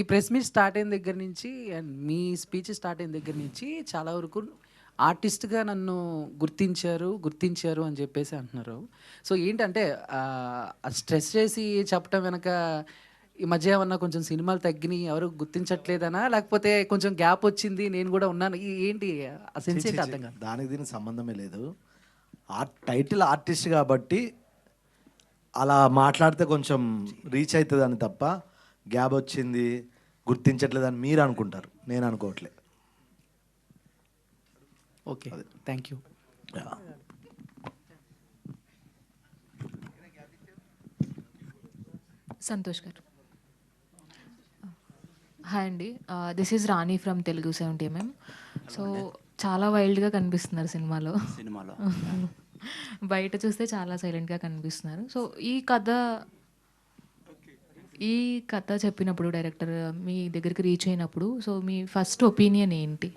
ఈ press meet start అయిన దగ్గర నుంచి అండ్ మీ స్పీచ్ స్టార్ట్ అయిన దగ్గర నుంచి చాలా వరకు ఆర్టిస్ట్గా నన్ను గుర్తించారు అని చెప్పేసి అంటున్నారు. సో ఏంటంటే స్ట్రెస్ చేసి చెప్పటం వెనక ఈ మధ్య ఏమన్నా కొంచెం సినిమాలు తగ్గినాయి, ఎవరు గుర్తించట్లేదనా, లేకపోతే కొంచెం గ్యాప్ వచ్చింది నేను కూడా ఉన్నాను, ఏంటి ఆ సెన్స్ ఏంటి అర్థం కాదు. దానికి దీనికి సంబంధమే లేదు. టైటిల్ ఆర్టిస్ట్ కాబట్టి అలా మాట్లాడితే కొంచెం రీచ్ అవుతుందని తప్ప గ్యాప్ వచ్చింది గుర్తించట్లేదని మీరు అనుకుంటారు, నేను అనుకోవట్లేదు. Okay, thank you. సంతోష్ గారు. హాయ్ అండి, this is Rani from Telugu 70mm. So చాలా వైల్డ్గా కనిపిస్తున్నారు సినిమాలో. బయట చూస్తే చాలా సైలెంట్గా కనిపిస్తున్నారు. సో ఈ కథ చెప్పినప్పుడు డైరెక్టర్ మీ దగ్గరికి రీచ్ అయినప్పుడు సో మీ ఫస్ట్ ఒపీనియన్ ఏంటి?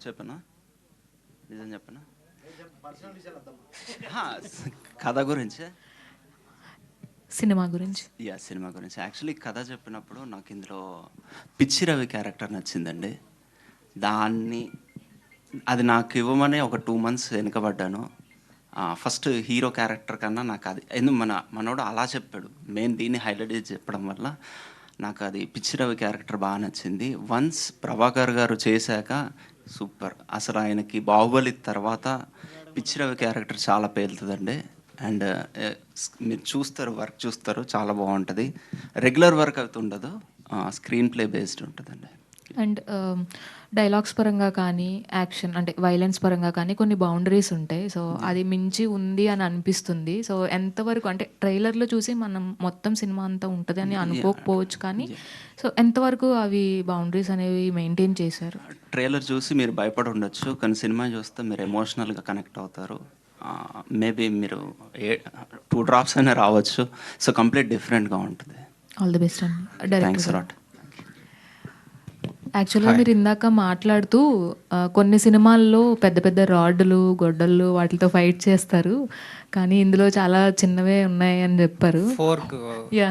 చెప్పనా, నిజం చెప్పనా, కథ గురించి, సినిమా గురించి? సినిమా గురించి. యాక్చువల్లీ కథ చెప్పినప్పుడు నాకు ఇందులో పిచ్చి రవి క్యారెక్టర్ నచ్చిందండి. అది నాకు ఇవ్వమని ఒక 2 months వెనుకబడ్డాను. ఫస్ట్ హీరో క్యారెక్టర్ కన్నా నాకు అది ఎందుకు మనోడు అలా చెప్పాడు, మెయిన్ దీన్ని హైలైట్ చేసి చెప్పడం వల్ల నాకు అది పిచ్చి రవి క్యారెక్టర్ బాగా నచ్చింది. వన్స్ ప్రభాకర్ గారు చేశాక సూపర్. అసలు ఆయనకి బాహుబలి తర్వాత పిచ్చి రవి క్యారెక్టర్ చాలా పేలుతుందండి. అండ్ మీరు వర్క్ చూస్తారు, చాలా బాగుంటుంది. రెగ్యులర్ వర్క్ అయితే ఉండదు, స్క్రీన్ ప్లే బేస్డ్ ఉంటుందండి. అండ్ డైలాగ్స్ పరంగా కానీ యాక్షన్ అంటే వైలెన్స్ పరంగా కానీ కొన్ని బౌండరీస్ ఉంటాయి. సో అది మించి ఉంది అని అనిపిస్తుంది. సో ఎంతవరకు అంటే ట్రైలర్లో చూసి మనం మొత్తం సినిమా అంతా ఉంటుంది అని అనుకోకపోవచ్చు, కానీ సో ఎంతవరకు అవి బౌండరీస్ అనేవి మెయింటైన్ చేశారు? ట్రైలర్ చూసి మీరు భయపడి ఉండొచ్చు, కానీ సినిమా చూస్తే మీరు ఎమోషనల్గా కనెక్ట్ అవుతారు. మేబీ మీరు 2 drops అయినా రావచ్చు. సో కంప్లీట్ డిఫరెంట్గా ఉంటుంది. ఆల్ ది బెస్ట్ అండి. Thanks lot. యాక్చువల్గా మీరు ఇందాక మాట్లాడుతూ కొన్ని సినిమాల్లో పెద్ద పెద్ద రాడ్లు గొడ్డళ్ళు వాటితో ఫైట్ చేస్తారు, కానీ ఇందులో చాలా చిన్నవే ఉన్నాయి అని చెప్పారు. యా,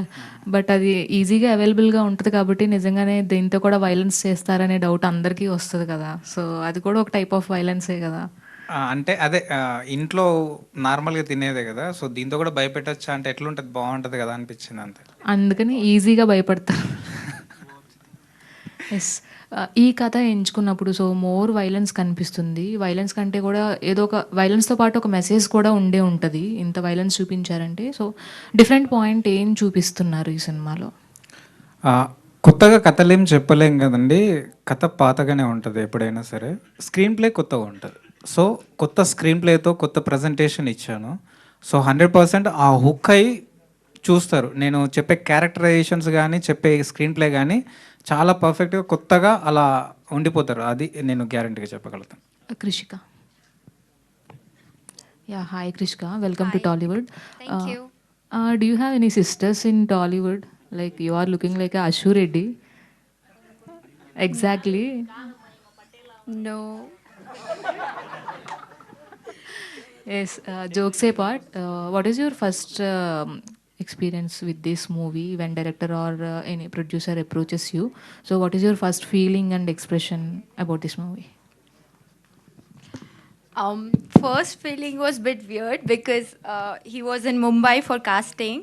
బట్ అది ఈజీగా అవైలబుల్గా ఉంటుంది కాబట్టి నిజంగానే దీంతో కూడా వైలెన్స్ చేస్తారనే డౌట్ అందరికీ వస్తుంది కదా. సో అది కూడా ఒక టైప్ ఆఫ్ వైలెన్సే కదా. అంటే అదే ఇంట్లో నార్మల్గా తినేదే కదా, సో దీంతో కూడా భయపెట్టచ్చా అంటే ఎట్లుంటుంది, బాగుంటుంది కదా అనిపించింది అంతే. అందుకని ఈజీగా భయపడతారు. ఎస్, ఈ కథ ఎంచుకున్నప్పుడు సో మోర్ వైలెన్స్ కనిపిస్తుంది. వైలెన్స్ కంటే కూడా ఏదో ఒక వైలెన్స్తో పాటు ఒక మెసేజ్ కూడా ఉంటుంది. ఇంత వైలెన్స్ చూపించారంటే సో డిఫరెంట్ పాయింట్ ఏం చూపిస్తున్నారు ఈ సినిమాలో? కొత్తగా కథలేం చెప్పలేం కదండి, కథ పాతగానే ఉంటుంది ఎప్పుడైనా సరే. స్క్రీన్ ప్లే కొత్తగా ఉంటుంది. సో కొత్త స్క్రీన్ ప్లేతో కొత్త ప్రజెంటేషన్ ఇచ్చాను. సో 100% ఆ హుక్ అయి చూస్తారు. నేను చెప్పే క్యారెక్టరైజేషన్స్ కానీ చెప్పే స్క్రీన్ ప్లే కానీ చాలా పర్ఫెక్ట్గా కొత్తగా అలా ఉండిపోతారు. అది నేను గ్యారంటీగా చెప్పగలుగుతాను. Krishika. Yeah, hi Krishika, welcome to Tollywood. Do you have any sisters in Tollywood? Like you are looking like Ashu Reddy. Exactly. No. Yes, jokes apart, what is your first experience with this movie when director or any producer approaches you? So what is your first feeling and expression about this movie? First feeling was a bit weird because he was in Mumbai for casting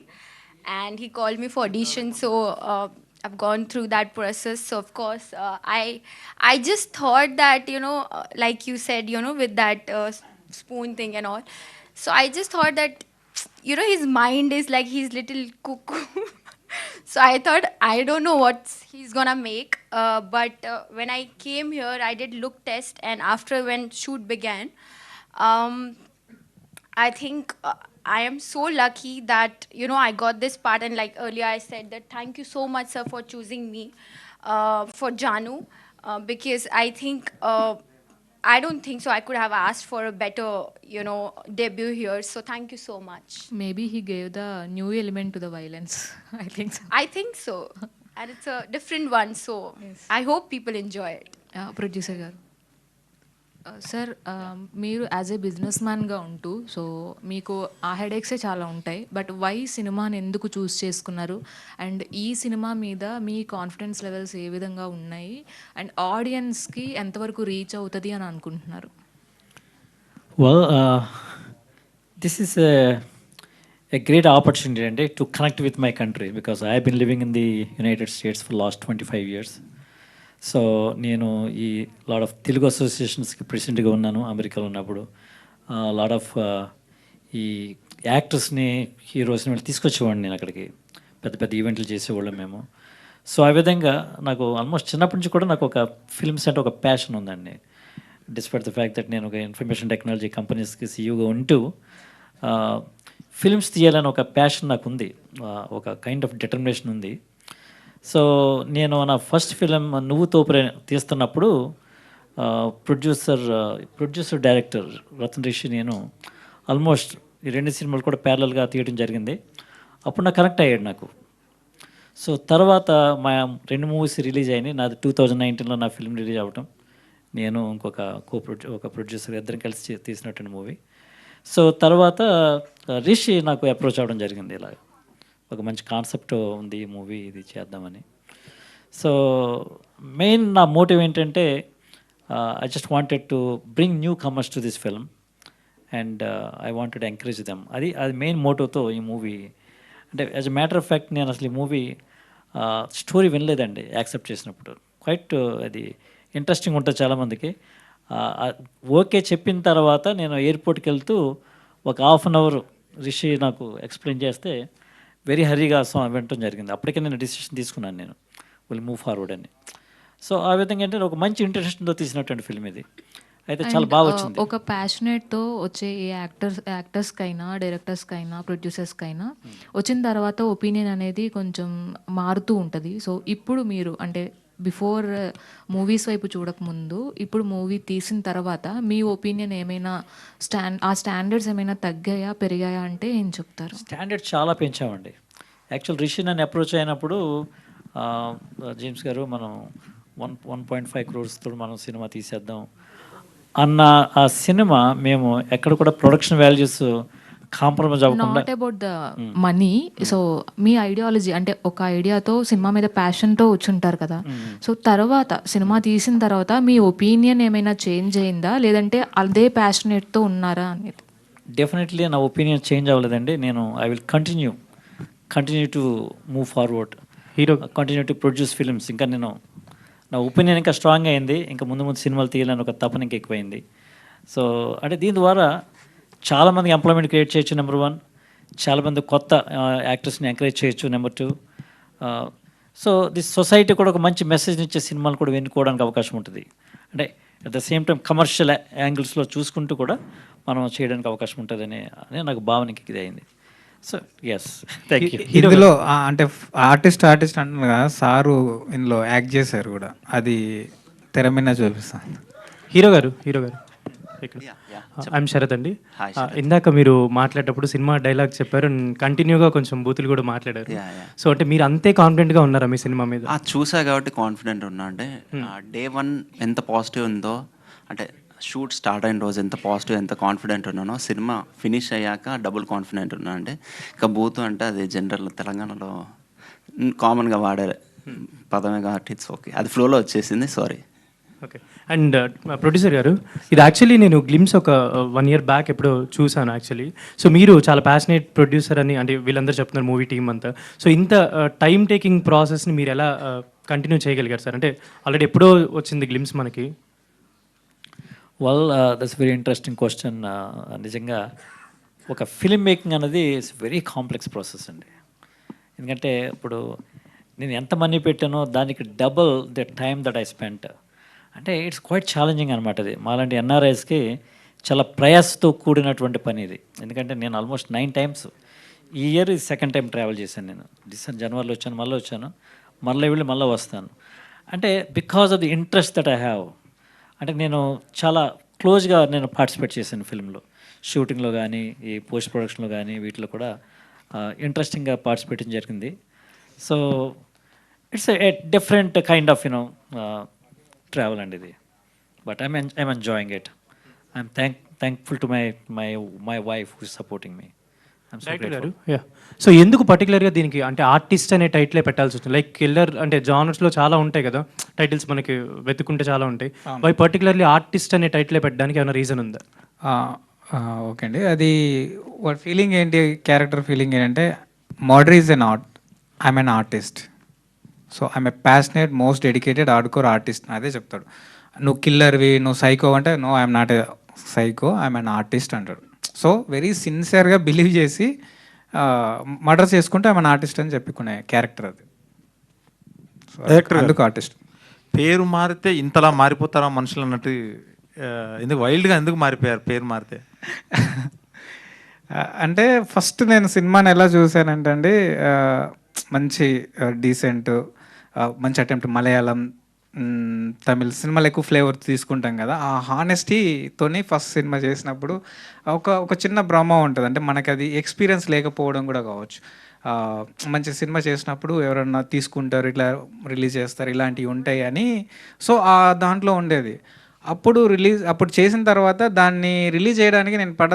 and he called me for audition. So I've gone through that process. So of course, I just thought that, like you said, with that spoon thing and all. So I just thought that, his mind is like he's little cuckoo. So I thought, I don't know what he's gonna make. But when I came here, I did look test, and after when shoot began, I think I am so lucky that I got this part. And like earlier I said that thank you so much, sir, for choosing me for Janu, because I think I don't think so I could have asked for a better debut here. So thank you so much. Maybe he gave the new element to the violence. I think so. And it's a different one, so yes. I hope people enjoy it. Producer garu, sir మీరు as a business మ్యాన్గా ఉంటూ so మీకు ఆ హెడేక్సే చాలా ఉంటాయి. But why సినిమాని ఎందుకు చూస్ చేసుకున్నారు? And ఈ సినిమా మీద మీ కాన్ఫిడెన్స్ లెవెల్స్ ఏ విధంగా ఉన్నాయి? అండ్ ఆడియన్స్కి ఎంతవరకు రీచ్ అవుతుంది అని అనుకుంటున్నారు? Well, this is a great opportunity and to connect with my country because I have been living in the United States for the last 25 years. So నేను ఈ లాట్ ఆఫ్ తెలుగు అసోసియేషన్స్కి ప్రెసిడెంట్గా ఉన్నాను అమెరికాలో ఉన్నప్పుడు. లాట్ ఆఫ్ ఈ యాక్టర్స్ని హీరోస్ని వాళ్ళు తీసుకొచ్చేవాడిని నేను అక్కడికి, పెద్ద పెద్ద ఈవెంట్లు చేసేవాళ్ళం మేము. సో ఆ విధంగా నాకు ఆల్మోస్ట్ చిన్నప్పటి నుంచి కూడా నాకు ఒక ఫిల్మ్స్ అంటే ఒక ప్యాషన్ ఉందండి. డిస్పైట్ ద ఫ్యాక్ట్ దట్ నేను ఒక ఇన్ఫర్మేషన్ టెక్నాలజీ కంపెనీస్కి సీఈఓగా ఉంటూ ఫిల్మ్స్ తీయాలని ఒక ప్యాషన్ నాకు ఉంది, ఒక కైండ్ ఆఫ్ డిటర్మినేషన్ ఉంది. సో నేను నా ఫస్ట్ ఫిలిం నువ్వు తోపురే తీస్తున్నప్పుడు ప్రొడ్యూసర్ డైరెక్టర్ రతన్ రిషి నేను ఆల్మోస్ట్ ఈ 2 సినిమాలు కూడా ప్యారలల్గా తీయడం జరిగింది. అప్పుడు నాకు కనెక్ట్ అయ్యాడు నాకు. సో తర్వాత మా 2 మూవీస్ రిలీజ్ అయినాయి. నాది 2019లో నా ఫిల్మ్ రిలీజ్ అవ్వటం, నేను ఇంకొక ఒక ప్రొడ్యూసర్ ఇద్దరం కలిసి తీసినటువంటి మూవీ. సో తర్వాత రిషి నాకు అప్రోచ్ అవ్వడం జరిగింది, ఇలా ఒక మంచి కాన్సెప్ట్ ఉంది ఈ మూవీ, ఇది చేద్దామని. సో మెయిన్ నా మోటివ్ ఏంటంటే I just wanted to bring new comers to this film and I wanted encourage them. అది మెయిన్ మోటివ్తో ఈ మూవీ. అంటే as a matter of fact నేను అసలు ఈ మూవీ స్టోరీ వినలేదండి యాక్సెప్ట్ చేసినప్పుడు. క్వైట్ అది ఇంట్రెస్టింగ్ ఉంటుంది చాలామందికి. ఓకే చెప్పిన తర్వాత నేను ఎయిర్పోర్ట్కి వెళ్తూ ఒక హాఫ్ అన్ అవర్ రిషి నాకు ఎక్స్ప్లెయిన్ చేస్తే వెరీ హరీగా వినటం జరిగింది. అప్పటికే నేను డిసిషన్ తీసుకున్నాను, నేను విల్ మూవ్ ఫార్వర్డ్ అని. సో ఆ విధంగా ఏంటంటే ఒక మంచి ఇంట్రెస్ట్తో తీసినటువంటి ఫిల్మ్ ఇది. అయితే చాలా బాగా వచ్చింది. ఒక ప్యాషనేట్తో వచ్చే ఏ యాక్టర్స్కైనా డైరెక్టర్స్కైనా ప్రొడ్యూసర్స్కైనా వచ్చిన తర్వాత ఒపీనియన్ అనేది కొంచెం మారుతూ ఉంటుంది. సో ఇప్పుడు మీరు అంటే బిఫోర్ మూవీస్ వైపు చూడకముందు ఇప్పుడు మూవీ తీసిన తర్వాత మీ ఒపీనియన్ ఏమైనా ఆ స్టాండర్డ్స్ ఏమైనా తగ్గాయా పెరిగాయా అంటే ఏం చెప్తారు? స్టాండర్డ్ చాలా పెంచామండి. యాక్చువల్ రిషి నన్ను అప్రోచ్ అయినప్పుడు జేమ్స్ గారు మనం 1.5 crores మనం సినిమా తీసేద్దాం అన్న ఆ సినిమా మేము ఎక్కడ కూడా ప్రొడక్షన్ వాల్యూస్ కాంప్రమైజ్ అవ్వకుండా. Not about the money. So me ideology అంటే ఒక ఐడియాతో సినిమా మీద ప్యాషన్తో వచ్చుంటారు కదా. సో తర్వాత సినిమా తీసిన తర్వాత మీ ఒపీనియన్ ఏమైనా చేంజ్ అయిందా లేదంటే అదే ప్యాషనేట్తో ఉన్నారా అనేది? డెఫినెట్లీ నా ఒపీనియన్ చేంజ్ అవ్వలేదండి. నేను I will continue to move forward, continue to produce films. ఇంకా నేను నా ఒపీనియన్ ఇంకా స్ట్రాంగ్ అయింది. ఇంకా ముందు సినిమాలు తీయాలని ఒక తపన ఇంకా ఎక్కువైంది. సో అంటే దీని ద్వారా చాలామందికి ఎంప్లాయ్మెంట్ క్రియేట్ చేయొచ్చు, నెంబర్ 1. చాలామంది కొత్త యాక్టర్స్ని ఎంకరేజ్ చేయొచ్చు, నెంబర్ 2. సో దిస్ సొసైటీ కూడా ఒక మంచి మెసేజ్ని ఇచ్చే సినిమాలు కూడా వెన్నుకోవడానికి అవకాశం ఉంటుంది. అంటే at the same time commercial యాంగిల్స్లో చూసుకుంటూ కూడా మనం చేయడానికి అవకాశం ఉంటుందని నాకు భావనకి ఇది అయింది. So yes, thank you. ఇందులో అంటే ఆర్టిస్ట్ అంటున్నారు కదా, సారు ఇందులో యాక్ట్ చేశారు కూడా, అది తెర మీద చూపిస్తాను. హీరో గారు ఇక్కడ ఐఎమ్ శరత్ అండి. ఇందాక మీరు మాట్లాడేటప్పుడు సినిమా డైలాగ్ చెప్పారు, కంటిన్యూగా కొంచెం బూతులు కూడా మాట్లాడారు. సో అంటే మీరు అంతే కాన్ఫిడెంట్గా ఉన్నారా మీ సినిమా మీద? చూసా కాబట్టి కాన్ఫిడెంట్ ఉన్నా. అంటే డే 1 ఎంత పాజిటివ్ ఉందో, అంటే షూట్ స్టార్ట్ అయిన రోజు ఎంత పాజిటివ్ ఎంత కాన్ఫిడెంట్ ఉన్నానో, సినిమా ఫినిష్ అయ్యాక డబుల్ కాన్ఫిడెంట్ ఉన్నా. అంటే ఇక బూతు అంటే అది జనరల్ తెలంగాణలో కామన్గా వాడే పదమే కాబట్టి ఇట్స్ ఓకే, అది ఫ్లోలో వచ్చేసింది, సారీ. ఓకే. అండ్ ప్రొడ్యూసర్ గారు, ఇది యాక్చువల్లీ నేను గ్లిమ్స్ ఒక 1 year బ్యాక్ ఎప్పుడో చూసాను యాక్చువల్లీ. సో మీరు చాలా ప్యాషనేట్ ప్రొడ్యూసర్ అని అంటే వీళ్ళందరూ చెప్తున్నారు, మూవీ టీమ్ అంతా. సో ఇంత టైం టేకింగ్ ప్రాసెస్ని మీరు ఎలా కంటిన్యూ చేయగలిగారు సార్? అంటే ఆల్రెడీ ఎప్పుడో వచ్చింది గ్లిమ్స్ మనకి. Well, that's very interesting question. నిజంగా ఒక ఫిల్మ్ మేకింగ్ అనేది ఇట్స్ వెరీ కాంప్లెక్స్ ప్రాసెస్ అండి. ఎందుకంటే ఇప్పుడు నేను ఎంత మనీ పెట్టానో దానికి double the time that I spent. అంటే ఇట్స్ క్వైట్ ఛాలెంజింగ్ అనమాట. అది మాలాంటి ఎన్ఆర్ఐస్కి చాలా ప్రయాసతో కూడినటువంటి పని ఇది. ఎందుకంటే నేను ఆల్మోస్ట్ 9 times ఈ ఇయర్ ఇది 2nd time ట్రావెల్ చేశాను. నేను జనవరిలో వచ్చాను, మళ్ళీ వచ్చాను, మళ్ళీ వస్తాను. అంటే because of the interest that I have. అంటే నేను చాలా క్లోజ్గా నేను పార్టిసిపేట్ చేశాను ఫిల్మ్లో, షూటింగ్లో కానీ ఈ పోస్ట్ ప్రొడక్షన్లో కానీ వీటిలో కూడా ఇంట్రెస్టింగ్గా పార్టిసిపేట్ జరిగింది. So it's a different kind of travel అండి ఇది. But I'm enjoying it. I'm thankful to my wife who is supporting me. I'm so director grateful. గారు, యా, సో ఎందుకు పర్టికులర్గా దీనికి అంటే ఆర్టిస్ట్ అనే టైటిలే పెట్టాల్సి వచ్చింది? లైక్ కిల్లర్ అంటే జానర్స్లో చాలా ఉంటాయి కదా టైటిల్స్, మనకి వెతుకుంటే చాలా ఉంటాయి. బై పర్టికులర్లీ ఆర్టిస్ట్ అనే టైటిలే పెట్టడానికి ఏమైనా రీజన్ ఉందా? ఓకే అండి, అది వాడి ఫీలింగ్ ఏంటి, క్యారెక్టర్ ఫీలింగ్ ఏంటంటే murder is an art, I'm an artist. So I'm a passionate most dedicated hardcore artist అదే చెప్తాడు. నువ్వు కిల్లర్వి, నువ్వు సైకో అంటే no I'm not a psycho, I'm an artist అంటాడు. సో వెరీ సిన్సియర్గా బిలీవ్ చేసి మర్డర్ చేసుకుంటే ఐఎమ్ అన్ ఆర్టిస్ట్ అని చెప్పుకునే క్యారెక్టర్ అది. So, అందుకు ఆర్టిస్ట్. పేరు మారితే ఇంతలా మారిపోతారా మనుషులు అన్నట్టు, ఎందుకు వైల్డ్గా ఎందుకు మారిపోయారు పేరు మారితే? అంటే ఫస్ట్ నేను సినిమాని ఎలా చూశానంటే అండి, మంచి డీసెంట్, మంచి అటెంప్ట్, మలయాళం, తమిళ్ సినిమాలు ఎక్కువ ఫ్లేవర్ తీసుకుంటాం కదా, ఆ హానెస్టీతోని ఫస్ట్ సినిమా చేసినప్పుడు ఒక చిన్న భ్రమ ఉంటుంది. అంటే మనకి అది ఎక్స్పీరియన్స్ లేకపోవడం కూడా కావచ్చు. మంచి సినిమా చేసినప్పుడు ఎవరన్నా తీసుకుంటారు, ఇట్లా రిలీజ్ చేస్తారు, ఇలాంటివి ఉంటాయి అని. సో ఆ దాంట్లో ఉండేది. అప్పుడు చేసిన తర్వాత దాన్ని రిలీజ్ చేయడానికి నేను పడ్డ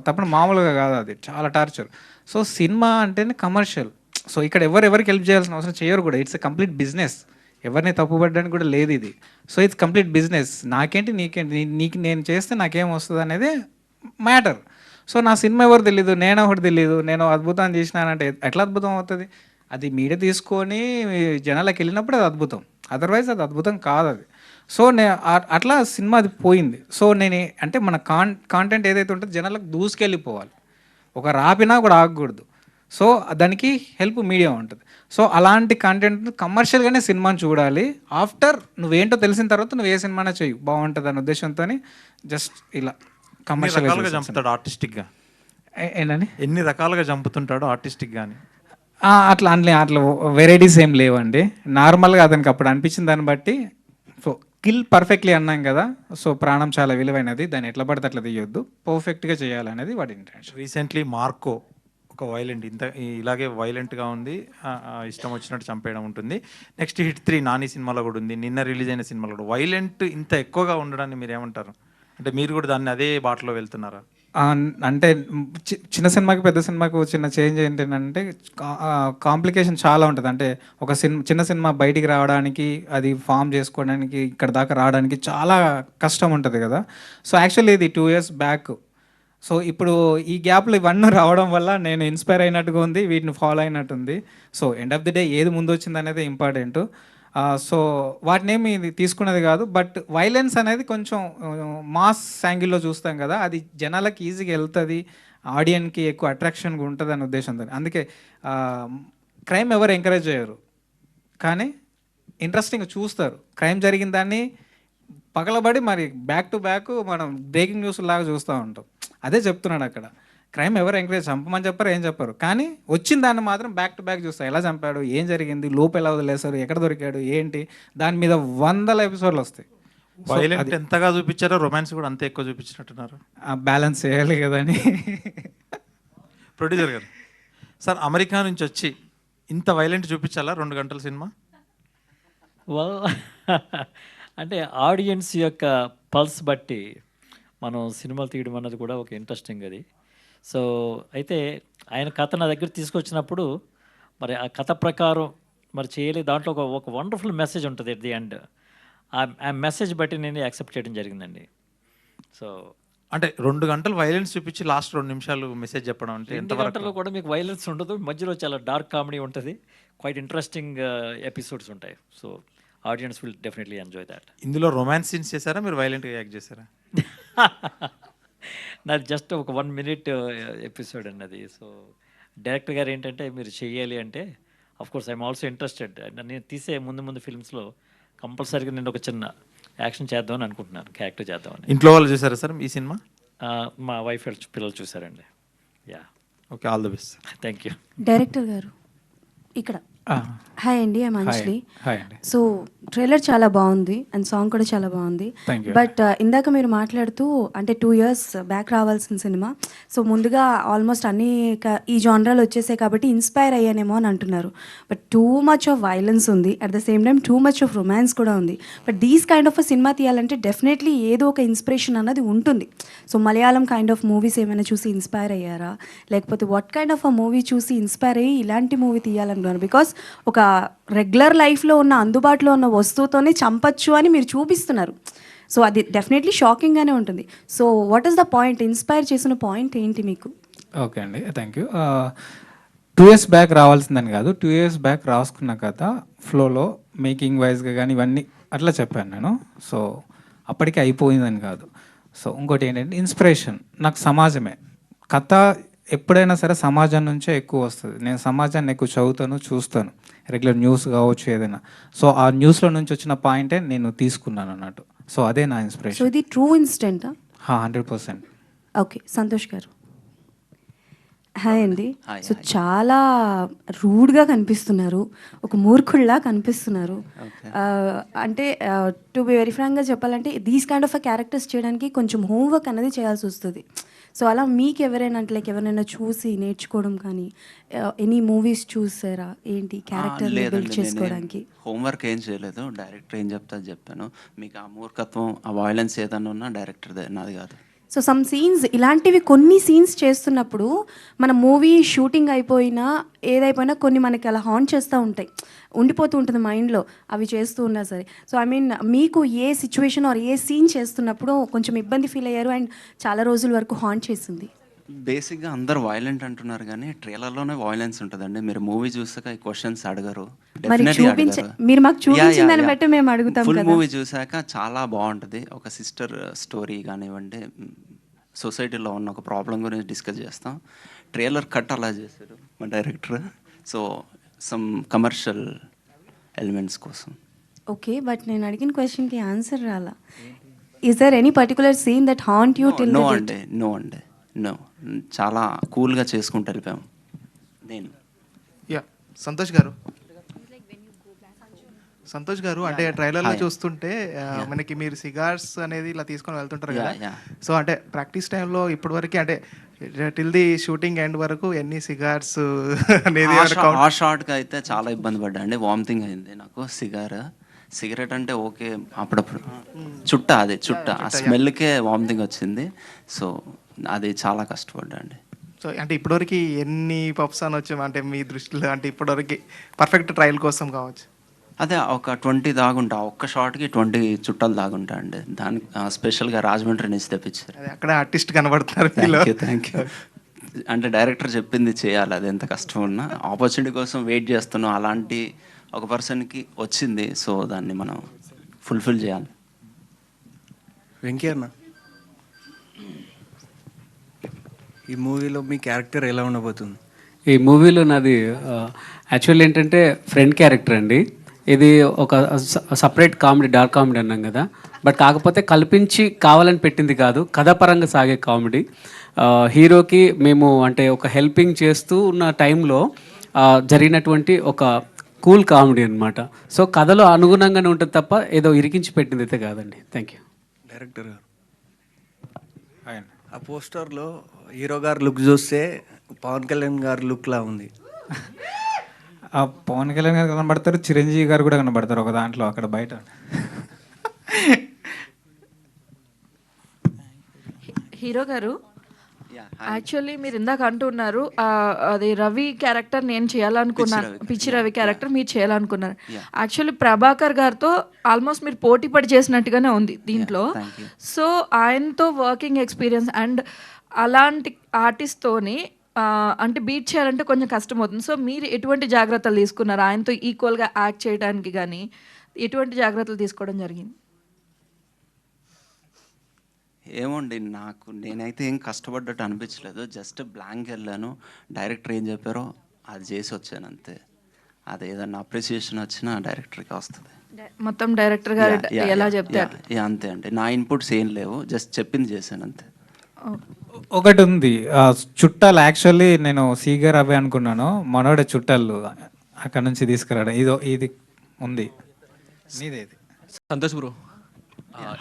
తప్పని మామూలుగా కాదు, అది చాలా టార్చర్. సో సినిమా అంటేనే కమర్షియల్. సో ఇక్కడ ఎవరికి హెల్ప్ చేయాల్సిన అవసరం చేయరు కూడా. ఇట్స్ ఎ కంప్లీట్ బిజినెస్, ఎవరిని తప్పుపడడానికి కూడా లేదు ఇది. So it's complete business. నాకేంటి నీకేంటి, నీకు నేను చేస్తే నాకేం వస్తుంది అనేది మ్యాటర్. సో నా సినిమా ఎవరు తెలీదు, నేను ఒకటి తెలీదు, నేను అద్భుతం చేసినానంటే ఎట్లా అద్భుతం అవుతుంది? అది మీడియా తీసుకొని జనాలకు వెళ్ళినప్పుడు అది అద్భుతం, అదర్వైజ్ అది అద్భుతం కాదు అది. సో అట్లా సినిమా అది పోయింది. సో అంటే మన కాంటెంట్ ఏదైతే ఉంటుందో జనాలకు దూసుకెళ్ళిపోవాలి, ఒక రాపినా కూడా ఆగకూడదు. సో దానికి హెల్ప్ మీడియా ఉంటుంది. సో అలాంటి కంటెంట్ కమర్షియల్గానే సినిమాని చూడాలి. ఆఫ్టర్ నువ్వేంటో తెలిసిన తర్వాత నువ్వు ఏ సినిమానే చెయ్యి, బాగుంటుంది అనే ఉద్దేశంతో జస్ట్ ఇలా కమర్షియల్గా చంపుతాడు ఆర్టిస్టిక్గా. ఏంటని ఎన్ని రకాలుగా చంపుతుంటాడు ఆర్టిస్టిక్గా అని? అట్లా వెరైటీస్ ఏం లేవండి. నార్మల్గా అతనికి అప్పుడు అనిపించిన దాన్ని బట్టి. సో కిల్ పర్ఫెక్ట్లీ అన్నాం కదా, సో ప్రాణం చాలా విలువైనది, దాన్ని ఎట్లా పడితే అట్లా తీయొద్దు, పర్ఫెక్ట్గా చేయాలనేది వాడి ఇంటెన్షన్. రీసెంట్లీ మార్కో ఒక వైలెంట్, ఇలాగే వైలెంట్గా ఉంది, ఇష్టం వచ్చినట్టు చంపేయడం ఉంటుంది. నెక్స్ట్ హిట్ 3 నాని సినిమాలో కూడా ఉంది, నిన్న రిలీజ్ అయిన సినిమాలో కూడా. వైలెంట్ ఇంత ఎక్కువగా ఉండడాన్ని మీరు ఏమంటారు? అంటే మీరు కూడా దాన్ని అదే బాటలో వెళ్తున్నారా? అంటే చిన్న సినిమాకి పెద్ద సినిమాకు చిన్న చేంజ్ ఏంటంటే కాంప్లికేషన్ చాలా ఉంటుంది. అంటే ఒక చిన్న సినిమా బయటికి రావడానికి, అది ఫామ్ చేసుకోవడానికి, ఇక్కడ దాకా రావడానికి చాలా కష్టం ఉంటుంది కదా. సో యాక్చువల్లీ ఇది 2 years బ్యాక్. సో ఇప్పుడు ఈ గ్యాప్లో ఇవన్నీ రావడం వల్ల నేను ఇన్స్పైర్ అయినట్టుగా ఉంది, వీటిని ఫాలో అయినట్టుంది. So end of the day ఏది ముందు వచ్చింది అనేది ఇంపార్టెంట్. సో వాటిని ఏమి తీసుకునేది కాదు. బట్ వైలెన్స్ అనేది కొంచెం మాస్ యాంగిల్లో చూస్తాం కదా, అది జనాలకి ఈజీగా వెళ్తుంది, ఆడియన్కి ఎక్కువ అట్రాక్షన్గా ఉంటుంది అనే ఉద్దేశంతో. అందుకే క్రైమ్ ఎవరు ఎంకరేజ్ చేయరు, కానీ ఇంట్రెస్టింగ్గా చూస్తారు. క్రైమ్ జరిగిన దాన్ని పగలబడి మరి బ్యాక్ టు బ్యాక్ మనం బ్రేకింగ్ న్యూస్ లాగా చూస్తూ ఉంటాం. అదే చెప్తున్నాడు అక్కడ. క్రైమ్ ఎవరు ఎంకరేజ్ చంపమని చెప్పారు, ఏం చెప్పారు, కానీ వచ్చిన దాన్ని మాత్రం బ్యాక్ టు బ్యాక్ చూస్తారు. ఎలా చంపాడు, ఏం జరిగింది, లోపు ఎలా వదిలేశారు, ఎక్కడ దొరికాడు, ఏంటి, దాని మీద 100 ఎపిసోడ్లు వస్తాయి. వైలెంట్ ఎంతగా చూపించారో రొమాన్స్ కూడా అంతే ఎక్కువ చూపించినట్టున్నారు. బ్యాలెన్స్ చేయాలి కదని. ప్రొడ్యూసర్ గారు, సార్ అమెరికా నుంచి వచ్చి ఇంత వైలెంట్ చూపించాలా 2 గంటల సినిమా? అంటే ఆడియన్స్ యొక్క పల్స్ బట్టి మనం సినిమాలు తీయడం అన్నది కూడా ఒక ఇంట్రెస్టింగ్ అది. సో అయితే ఆయన కథ నా దగ్గర తీసుకొచ్చినప్పుడు మరి ఆ కథ ప్రకారం మరి చేయలే, దాంట్లో ఒక వండర్ఫుల్ మెసేజ్ ఉంటుంది ఎట్ ది ఎండ్. ఆ మెసేజ్ బట్టి నేను యాక్సెప్ట్ చేయడం జరిగిందండి. సో అంటే 2 గంటలు వైలెన్స్ చూపించి లాస్ట్ 2 నిమిషాలు మెసేజ్ చెప్పడం అంటే 2 గంటల్లో కూడా మీకు వైలెన్స్ ఉండదు, మధ్యలో చాలా డార్క్ కామెడీ ఉంటుంది, క్వైట్ ఇంట్రెస్టింగ్ ఎపిసోడ్స్ ఉంటాయి. So audience will definitely enjoy that. ఇందులో రొమాన్స్ సీన్స్ చేశారా, మీరు వైలెంట్గా యాక్ట్ చేశారా? నాది జస్ట్ ఒక 1 minute ఎపిసోడ్ అన్నది. సో డైరెక్టర్ గారు ఏంటంటే మీరు చెయ్యాలి అంటే, of course I'm also interested. నేను తీసే ముందు ఫిల్మ్స్లో కంపల్సరీగా నేను ఒక చిన్న యాక్షన్ చేద్దామని అనుకుంటున్నాను, క్యారెక్టర్ చేద్దామని. ఇంట్లో వాళ్ళు చూసారా సార్ ఈ సినిమా? మా వైఫ్ పిల్లలు చూసారండి. Yeah, okay, all the best. Thank you. Director గారు ఇక్కడ. హాయ్ అండి, ఐఎమ్ అంజలి. హాయ్ అండి. సో ట్రైలర్ చాలా బాగుంది అండ్ సాంగ్ కూడా చాలా బాగుంది. Thank you. బట్ ఇందాక మీరు మాట్లాడుతూ అంటే 2 years బ్యాక్ రావాల్సిన సినిమా, సో ముందుగా ఆల్మోస్ట్ అన్ని ఈ జానరాలు వచ్చేసాయి కాబట్టి ఇన్స్పైర్ అయ్యానేమో అని అంటున్నారు. But too much of violence ఉంది, at the same time too much of romance కూడా ఉంది. But these kind of cinema తీయాలంటే డెఫినెట్లీ ఏదో ఒక ఇన్స్పిరేషన్ అన్నది ఉంటుంది. So Malayalam kind of movies ఏమైనా చూసి ఇన్స్పైర్ అయ్యారా, లేకపోతే what kind of a movie చూసి ఇన్స్పైర్ అయ్యి ఇలాంటి మూవీ తీయాలనుకున్నారు? బికాస్ ఒక రెగ్యులర్ లైఫ్లో ఉన్న అందుబాటులో ఉన్న వస్తువుతోనే చంపచ్చు అని మీరు చూపిస్తున్నారు. సో అది డెఫినెట్లీ షాకింగ్గానే ఉంటుంది. So what is the point, inspire చేసిన పాయింట్ ఏంటి మీకు? ఓకే అండి, థ్యాంక్ యూ. 2 years బ్యాక్ రావాల్సిందని కాదు, 2 years బ్యాక్ రాసుకున్న కథ ఫ్లోలో మేకింగ్ వైజ్గా కానీ ఇవన్నీ అట్లా చెప్పాను నేను. సో అప్పటికే అయిపోయిందని కాదు. సో ఇంకోటి ఏంటంటే ఇన్స్పిరేషన్ నాకు సమాజమే. కథ ఎప్పుడైనా సరే సమాజం నుంచే ఎక్కువ వస్తుంది. నేను సమాజాన్ని ఎక్కువ చదువుతాను, చూస్తాను, రెగ్యులర్ న్యూస్ కావచ్చు ఏదైనా. సో ఆ న్యూస్లో నుంచి వచ్చిన పాయింటే నేను తీసుకున్నాను అన్నట్టు. సో అదే నా సో ఇన్స్పిరేషన్. ఇది ట్రూ ఇన్సిడెంటా? 100%. ఓకే, సంతోష్ గారు. హాయ్ అండి. Hi, సో చాలా రూడ్గా కనిపిస్తున్నారు, ఒక మూర్ఖుల్లా కనిపిస్తున్నారు. అంటే టు బి వెరీ ఫ్రాంక్గా చెప్పాలంటే దీస్ కైండ్ ఆఫ్ క్యారెక్టర్స్ చేయడానికి కొంచెం హోంవర్క్ అనేది చేయాల్సి వస్తుంది. సో అలా మీకు ఎవరైనా అంటే లైక్ ఎవరైనా చూసి నేర్చుకోవడం కానీ, ఎనీ మూవీస్ చూసారా ఏంటి క్యారెక్టర్ బిల్డ్ చేసుకోవడానికి? హోంవర్క్ ఏం చేయలేదు, డైరెక్టర్ ఏం చెప్తా చెప్పాను. మీకు ఆ మూర్ఖత్వం, ఆ వాయిలెన్స్ ఏదన్నా ఉన్నా డైరెక్టర్దే, నాది కాదు. సో సమ్ సీన్స్ ఇలాంటివి కొన్ని సీన్స్ చేస్తున్నప్పుడు మన మూవీ షూటింగ్ అయిపోయినా ఏదైపోయినా కొన్ని మనకి అలా హాంట్ చేస్తూ ఉంటాయి, ఉండిపోతూ ఉంటుంది మైండ్లో అవి చేస్తూ ఉన్నా సరే. సో ఐ మీన్ మీకు ఏ సిచ్యువేషన్ ఆర్ ఏ సీన్ చేస్తున్నప్పుడు కొంచెం ఇబ్బంది ఫీల్ అయ్యారు అండ్ చాలా రోజుల వరకు హాంట్ చేసింది? బేసిక్గా అందరు వైలెంట్ అంటున్నారు కానీ ట్రైలర్లోనే వాయిలెన్స్ ఉంటుందండి. మీరు మూవీ చూసాక ఈ క్వశ్చన్స్ అడగరు. మరి మీరు మాకు చూపించిన దాన్ని బట్టి మేము అడుగుతాం ఫుల్ కదా. మూవీ చూసాక చాలా బాగుంటుంది. ఒక సిస్టర్ స్టోరీ కానివ్వండి, సొసైటీలో ఉన్న ఒక ప్రాబ్లం గురించి డిస్కస్ చేస్తాం. ట్రైలర్ కట్ అలా చేశారు మా director. So some commercial elements కోసం. ఓకే, బట్ నేను అడిగిన క్వశ్చన్కి ఆన్సర్ రాలా. Is there any particular scene that haunt you till? No అండి, నో. చాలా కూల్గా చేసుకుంటూ వెళ్ళిపోయాం. నేను సంతోష్ గారు అంటే ట్రైలర్లో చూస్తుంటే మనకి మీరు సిగార్స్ అనేది ఇలా తీసుకొని వెళ్తుంటారు కదా. సో అంటే ప్రాక్టీస్ టైంలో ఇప్పటి వరకు అంటే టిల్ ది షూటింగ్ ఎండ్ వరకు ఎన్ని సిగార్స్ అనేది ఆ షార్ట్కి అయితే చాలా ఇబ్బంది పడ్డా అండి. వామిటింగ్ అయింది నాకు. సిగరెట్ అంటే ఓకే, అప్పుడప్పుడు చుట్ట ఆ స్మెల్కే వామిటింగ్ వచ్చింది. సో అది చాలా కష్టపడ్డా అండి. సో అంటే ఇప్పటివరకు ఎన్ని పప్స్ అని వచ్చాము అంటే మీ దృష్టిలో, అంటే ఇప్పటివరకు పర్ఫెక్ట్ ట్రయల్ కోసం కావచ్చు? అదే ఒక 20 దాగుంటా, ఒక్క షాట్కి 20 చుట్టాలు దాగుంటా అండి. దానికి స్పెషల్గా రాజమండ్రి నుంచి తెప్పించారు. అక్కడ ఆర్టిస్ట్ కనబడుతున్నారు. Thank you. అంటే డైరెక్టర్ చెప్పింది చేయాలి, అది ఎంత కష్టం ఉన్నా. ఆపర్చునిటీ కోసం వెయిట్ చేస్తున్నాం, అలాంటి ఒక పర్సన్కి వచ్చింది. సో దాన్ని మనం ఫుల్ఫిల్ చేయాలి. వెంకీ అన్న, ఈ మూవీలో మీ క్యారెక్టర్ ఎలా ఉండబోతుంది? ఈ మూవీలో నాది యాక్చువల్ ఏంటంటే ఫ్రెండ్ క్యారెక్టర్ అండి. ఇది ఒక సపరేట్ కామెడీ, డార్క్ కామెడీ అన్నాం కదా. బట్ కాకపోతే కల్పించి కావాలని పెట్టింది కాదు, కథాపరంగా సాగే కామెడీ. హీరోకి మేము అంటే ఒక హెల్పింగ్ చేస్తూ ఉన్న టైంలో జరిగినటువంటి ఒక కూల్ కామెడీ అనమాట. సో కథలో అనుగుణంగానే ఉంటుంది తప్ప ఏదో ఇరికించి పెట్టింది అయితే కాదండి. Thank you. డైరెక్టర్ గారు, ఆ పోస్టర్లో హీరో గారు లుక్ చూస్తే పవన్ కళ్యాణ్ గారు లుక్లా ఉంది. ఆ పవన్ కళ్యాణ్ గారు కనబడతారు, చిరంజీవి గారు కూడా కనబడతారు ఒక దాంట్లో, అక్కడ బయట. హీరో గారు, యాక్చువల్లీ మీరు ఇందాక అంటున్నారు అది రవి క్యారెక్టర్ నేను చేయాలనుకున్నాను, పిచ్చి రవి క్యారెక్టర్ మీరు చేయాలనుకున్నారు. యాక్చువల్లీ ప్రభాకర్ గారితో ఆల్మోస్ట్ మీరు పోటీ పడి చేసినట్టుగానే ఉంది దీంట్లో. సో ఆయనతో వర్కింగ్ ఎక్స్పీరియన్స్ అండ్ అలాంటి ఆర్టిస్ట్తోని అంటే బీట్ చేయాలంటే కొంచెం కష్టం అవుతుంది. సో మీరు ఎటువంటి జాగ్రత్తలు తీసుకున్నారు ఆయనతో ఈక్వల్గా యాక్ట్ చేయడానికి? కానీ ఎటువంటి జాగ్రత్తలు తీసుకోవడం జరిగింది? ఏమోండి, నేనైతే ఏం కష్టపడ్డట్టు అనిపించలేదు. జస్ట్ బ్లాంక్ వెళ్ళాను, డైరెక్టర్ ఏం చెప్పారో అది చేసి వచ్చాను అంతే. అది ఏదన్నా అప్రిసియేషన్ వచ్చినా డైరెక్టర్కి వస్తుంది. మొత్తం డైరెక్టర్ గారు ఎలా చెప్తారు అంతే అండి. నా ఇన్పుట్స్ ఏం లేవు, జస్ట్ చెప్పింది చేశాను అంతే. ఒకటి ఉంది, చుట్టాలు యాక్చువల్లీ నేను సీగర్ అవే అనుకున్నాను, మనోడే చుట్టాలు అక్కడ నుంచి తీసుకురావడం ఇది ఉంది. నీదేది సంతోష్ బ్రో,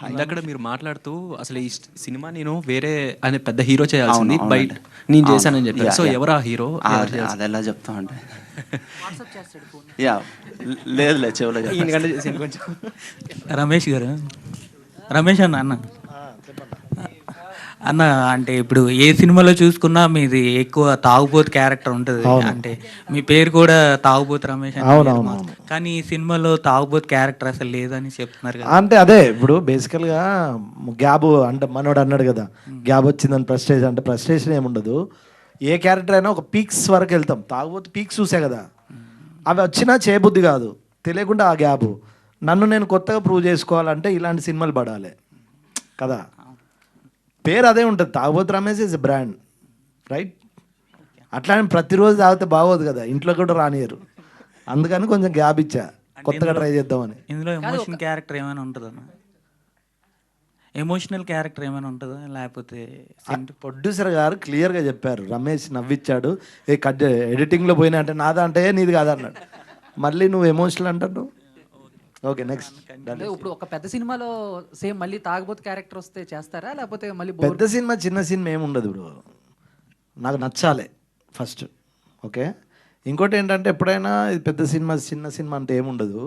ఇందాక మీరు మాట్లాడుతూ అసలు ఈ సినిమా నేను వేరే అనే పెద్ద హీరో చేయాల్సింది, అవును, బయట అవునండి. నేను చేశానని చెప్పాను. Yeah, so yeah. ఎవరా హీరో? అది ఎలా చెప్తా అంటే యా లేదు చెవులో చెప్పండి. ఈయనకంటే చేసాను కొంచెం. రమేష్ గారు, రమేష్ అన్న అంటే ఇప్పుడు ఏ సినిమాలో చూసుకున్నా మీది ఎక్కువ తాగుబోతు క్యారెక్టర్ ఉంటుంది. అంటే మీ పేరు కూడా తాగుబోతు రమేష్ అని పేరు మాత్రం. కానీ ఈ సినిమాలో తాగుబోతు క్యారెక్టర్ అసలు లేదని చెప్తున్నారు కదా. అంటే అదే ఇప్పుడు బేసికల్గా గ్యాబ్ అంటే మనోడు అన్నాడు కదా, గ్యాబ్ వచ్చిందని ఫ్రస్ట్రేషన్. అంటే ఫ్రస్ట్రేషన్ ఏముండదు, ఏ క్యారెక్టర్ అయినా ఒక పీక్స్ వరకు వెళ్తాం. తాగుబోతు పీక్స్ చూసే కదా, అవి వచ్చినా చేయబుద్ధి కాదు, తెలియకుండా ఆ గ్యాబ్. నన్ను నేను కొత్తగా ప్రూవ్ చేసుకోవాలంటే ఇలాంటి సినిమాలు పడాలి కదా. పేరు అదే ఉంటుంది, తాగుబోతు రమేష్ ఇస్ బ్రాండ్, రైట్? అట్లా అని ప్రతిరోజు తాగితే బాగోదు కదా, ఇంట్లో కూడా రానియరు. అందుకని కొంచెం గ్యాప్ ఇచ్చా, కొత్తగా ట్రై చేద్దామని. ఇందులో ఎమోషన్ క్యారెక్టర్ ఏమైనా ఉంటుందన్న? ఎమోషనల్ క్యారెక్టర్ ఏమైనా ఉంటుందా లేకపోతే? ప్రొడ్యూసర్ గారు క్లియర్గా చెప్పారు, రమేష్ నవ్విచ్చాడు, ఏ కట్ ఎడిటింగ్లో పోయినా అంటే నాదా అంటే నీది కాదా అన్నాడు. మళ్ళీ నువ్వు ఎమోషనల్ అంటాడు. Okay next. ఇప్పుడు ఒక పెద్ద సినిమాలో సేమ్ మళ్ళీ తాగబోతు క్యారెక్టర్ వస్తే చేస్తారా, లేకపోతే మళ్ళీ పెద్ద సినిమా చిన్న సినిమా ఏముండదు బ్రో, నాకు నచ్చాలి ఫస్ట్. ఓకే, ఇంకోటి ఏంటంటే ఎప్పుడైనా ఇది పెద్ద సినిమా చిన్న సినిమా అంటే ఏముండదు,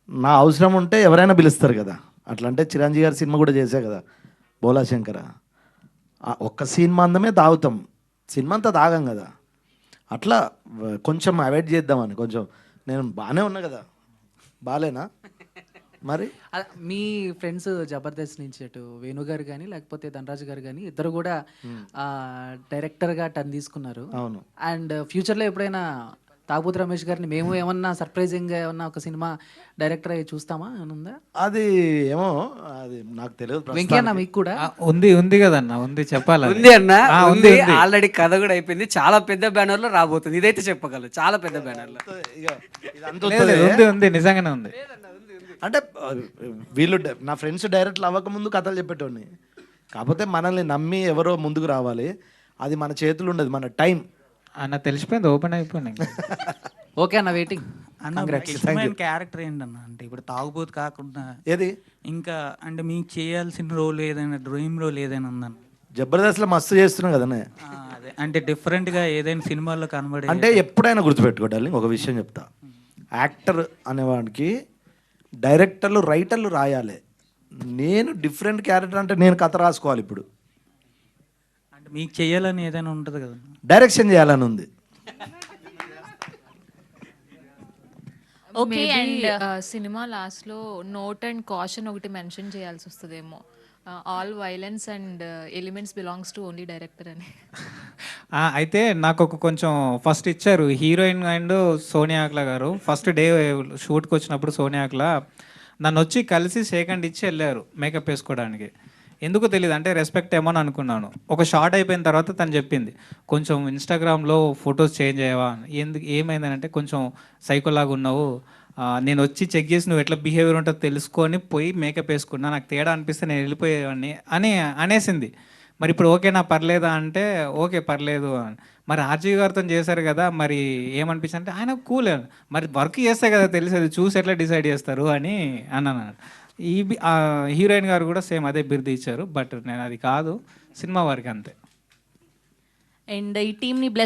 నా అవసరం ఉంటే ఎవరైనా పిలుస్తారు కదా. అట్లా అంటే చిరంజీవి గారి సినిమా కూడా చేసా కదా, బోలా శంకర. ఒక్క సినిమా అందమే తాగుతాం, సినిమా అంతా తాగం కదా. అట్లా కొంచెం అవాయిడ్ చేద్దామని. కొంచెం నేను బాగానే ఉన్నా కదా, బాగాలేనా మరి? మీ ఫ్రెండ్స్ జబర్దస్త్ నుంచి అటు వేణు గారు కానీ లేకపోతే ధనరాజు గారు కానీ ఇద్దరు కూడా డైరెక్టర్గా టర్న్ తీసుకున్నారు. అవును. అండ్ ఫ్యూచర్లో ఎప్పుడైనా తాగుబోతు రమేష్ గారిని మేము ఏమన్నా సర్ప్రైజింగ్గా ఏమన్నా ఒక సినిమా డైరెక్టర్ అయ్యి చూస్తామా అని ఉందా? అది ఏమో, అది నాకు తెలియదు. వెంకయ్య మీకు కూడా ఉంది కదన్న, ఉంది చెప్పాలి. ఉంది అన్న, ఉంది. ఆల్రెడీ కథ కూడా అయిపోయింది. చాలా పెద్ద బ్యానర్ లో రాబోతుంది, ఇదైతే చెప్పగలను. చాలా పెద్ద బ్యానర్ లో ఉంది, నిజంగానే ఉంది. అంటే వీళ్ళు నా ఫ్రెండ్స్ డైరెక్ట్లు అవ్వకముందు కథలు చెప్పేటోడిని. కాకపోతే మనల్ని నమ్మి ఎవరో ముందుకు రావాలి, అది మన చేతులు ఉండదు, మన టైం అన్న. తెలిసిపోయింది, ఓపెన్ అయిపోయింది. ఓకే అన్న, వెయిటింగ్ అన్న. ఇష్టమైన క్యారెక్టర్ ఏంటన్న? అంటే ఇప్పుడు తాగుబోతు కాకుండా ఏది ఇంకా అంటే మీకు చేయాల్సిన రోల్ ఏదైనా, డ్రీమ్ రోల్ ఏదైనా ఉందన్న? జబర్దస్త్లో మస్తు చేస్తున్నావు కదనే. అదే అంటే డిఫరెంట్గా ఏదైనా సినిమాల్లో కనబడే. అంటే ఎప్పుడైనా గుర్తుపెట్టుకోవాలి, ఒక విషయం చెప్తా. యాక్టర్ అనేవాడికి డైరెక్టర్లు రైటర్లు రాయాలి. నేను డిఫరెంట్ క్యారెక్టర్ అంటే నేను కథ రాసుకోవాలి. ఇప్పుడు అంటే మీకు చేయాలని ఏదైనా ఉంటుంది కదా, డైరెక్షన్ చేయాలని ఉంది. ఓకే. అండ్ సినిమా లాస్ట్లో నోట్ అండ్ కాషన్ ఒకటి మెన్షన్ చేయాల్సి వస్తుందేమో, all violence and elements belongs to only director అని. అయితే నాకు ఒక కొంచెం ఫస్ట్ ఇచ్చారు హీరోయిన్ అండ్ సోనియా ఆక్లా గారు. ఫస్ట్ డే షూట్కి వచ్చినప్పుడు సోనియా ఆక్లా నన్ను వచ్చి కలిసి షేక్ హ్యాండ్ ఇచ్చి వెళ్ళారు మేకప్ వేసుకోవడానికి. ఎందుకు తెలియదు, అంటే రెస్పెక్ట్ ఏమో అని అనుకున్నాను. ఒక షార్ట్ అయిపోయిన తర్వాత తను చెప్పింది, కొంచెం ఇన్స్టాగ్రామ్లో ఫొటోస్ చేంజ్ అయ్యావా. ఎందుకు ఏమైందని అంటే, కొంచెం సైకోలాగా ఉన్నావు, నేను వచ్చి చెక్ చేసి నువ్వు ఎట్లా బిహేవియర్ ఉంటుందో తెలుసుకొని పోయి మేకప్ వేసుకున్నా, నాకు తేడా అనిపిస్తే నేను వెళ్ళిపోయేవాడిని అని అనేసింది. మరి ఇప్పుడు ఓకేనా, పర్లేదా అంటే ఓకే పర్లేదు అని. మరి ఆర్జీవి గారితో చేశారు కదా, మరి ఏమనిపించింది అంటే ఆయన కూల్, మరి వర్క్ చేస్తే కదా తెలిసేది, చూసి ఎట్లా డిసైడ్ చేస్తారు అని అన్నాను. ఈ హీరోయిన్ గారు కూడా సేమ్ అదే బిరుదు ఇచ్చారు, బట్ నేను అది కాదు, సినిమా వారికి అంతే. అండ్ ఈ టీమ్ని బ్లెస్